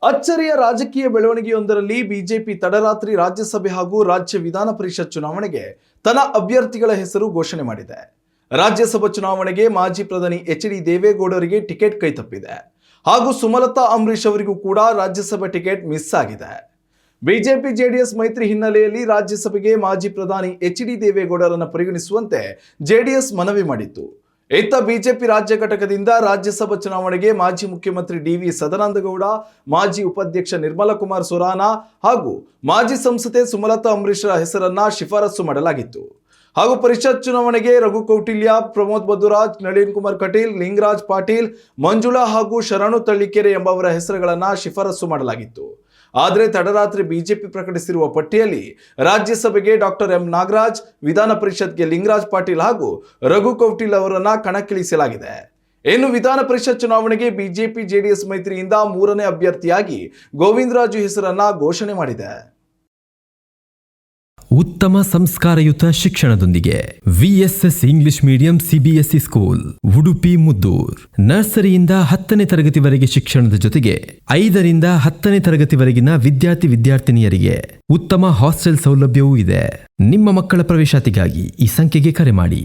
ಅಚ್ಚರಿಯ ರಾಜಕೀಯ ಬೆಳವಣಿಗೆಯೊಂದರಲ್ಲಿ ಬಿಜೆಪಿ ತಡರಾತ್ರಿ ರಾಜ್ಯಸಭೆ ಹಾಗೂ ರಾಜ್ಯ ವಿಧಾನ ಪರಿಷತ್ ಚುನಾವಣೆಗೆ ತನ್ನ ಅಭ್ಯರ್ಥಿಗಳ ಹೆಸರು ಘೋಷಣೆ ಮಾಡಿದೆ. ರಾಜ್ಯಸಭಾ ಚುನಾವಣೆಗೆ ಮಾಜಿ ಪ್ರಧಾನಿ ಎಚ್.ಡಿ. ದೇವೇಗೌಡರಿಗೆ ಟಿಕೆಟ್ ಕೈತಪ್ಪಿದೆ ಹಾಗೂ ಸುಮಲತಾ ಅಂಬರೀಶ್ ಅವರಿಗೂ ಕೂಡ ರಾಜ್ಯಸಭೆ ಟಿಕೆಟ್ ಮಿಸ್ ಆಗಿದೆ. ಬಿಜೆಪಿ ಜೆಡಿಎಸ್ ಮೈತ್ರಿ ಹಿನ್ನೆಲೆಯಲ್ಲಿ ರಾಜ್ಯಸಭೆಗೆ ಮಾಜಿ ಪ್ರಧಾನಿ ಎಚ್.ಡಿ. ದೇವೇಗೌಡರನ್ನು ಪರಿಗಣಿಸುವಂತೆ ಜೆಡಿಎಸ್ ಮನವಿ ಮಾಡಿತ್ತು. ಇತ್ತ ಬಿಜೆಪಿ ರಾಜ್ಯ ಘಟಕದಿಂದ ರಾಜ್ಯಸಭಾ ಚುನಾವಣೆಗೆ ಮಾಜಿ ಮುಖ್ಯಮಂತ್ರಿ ಡಿ.ವಿ. ಸದಾನಂದಗೌಡ, ಮಾಜಿ ಉಪಾಧ್ಯಕ್ಷ ನಿರ್ಮಲಾ ಕುಮಾರ್ ಸೊರಾನ ಹಾಗೂ ಮಾಜಿ ಸಂಸದೆ ಸುಮಲತಾ ಅಂಬರೀಶ್ರ ಹೆಸರನ್ನ ಶಿಫಾರಸು ಮಾಡಲಾಗಿತ್ತು. ಹಾಗೂ ಪರಿಷತ್ ಚುನಾವಣೆಗೆ ರಘು ಕೌಟಿಲ್ಯ, ಪ್ರಮೋದ್ ಮಧುರಾಜ್, ನಳಿನ್ ಕುಮಾರ್ ಕಟೀಲ್, ಲಿಂಗರಾಜ್ ಪಾಟೀಲ್, ಮಂಜುಳಾ ಹಾಗೂ ಶರಣು ತಳ್ಳಿಕೆರೆ ಎಂಬವರ ಹೆಸರುಗಳನ್ನು ಶಿಫಾರಸು ಮಾಡಲಾಗಿತ್ತು. ಆದರೆ ತಡರಾತ್ರಿ ಬಿಜೆಪಿ ಪ್ರಕಟಿಸಿರುವ ಪಟ್ಟಿಯಲ್ಲಿ ರಾಜ್ಯಸಭೆಗೆ ಡಾಕ್ಟರ್ ಎಂ ನಾಗರಾಜ್, ವಿಧಾನ ಪರಿಷತ್ಗೆ ಲಿಂಗರಾಜ್ ಪಾಟೀಲ್ ಹಾಗೂ ರಘು ಕೌಟಿಲ್ ಅವರನ್ನ ಕಣಕ್ಕಿಳಿಸಲಾಗಿದೆ. ಇನ್ನು ವಿಧಾನ ಪರಿಷತ್ ಚುನಾವಣೆಗೆ ಬಿಜೆಪಿ ಜೆಡಿಎಸ್ ಮೈತ್ರಿಯಿಂದ ಮೂರನೇ ಅಭ್ಯರ್ಥಿಯಾಗಿ ಗೋವಿಂದರಾಜು ಹೆಸರನ್ನ ಘೋಷಣೆ ಮಾಡಿದೆ. ಉತ್ತಮ ಸಂಸ್ಕಾರಯುತ ಶಿಕ್ಷಣದೊಂದಿಗೆ VSS English medium CBSE school Udupi Muddur. ನರ್ಸರಿಯಿಂದ 10ನೇ ತರಗತಿವರೆಗೆ ಶಿಕ್ಷಣದ ಜೊತೆಗೆ 5ರಿಂದ 10ನೇ ತರಗತಿವರೆಗಿನ ವಿದ್ಯಾರ್ಥಿನಿಯರಿಗೆ ಉತ್ತಮ ಹಾಸ್ಟೆಲ್ ಸೌಲಭ್ಯವೂ ಇದೆ. ನಿಮ್ಮ ಮಕ್ಕಳ ಪ್ರವೇಶಾತಿಗಾಗಿ ಈ ಸಂಖ್ಯೆಗೆ ಕರೆ ಮಾಡಿ.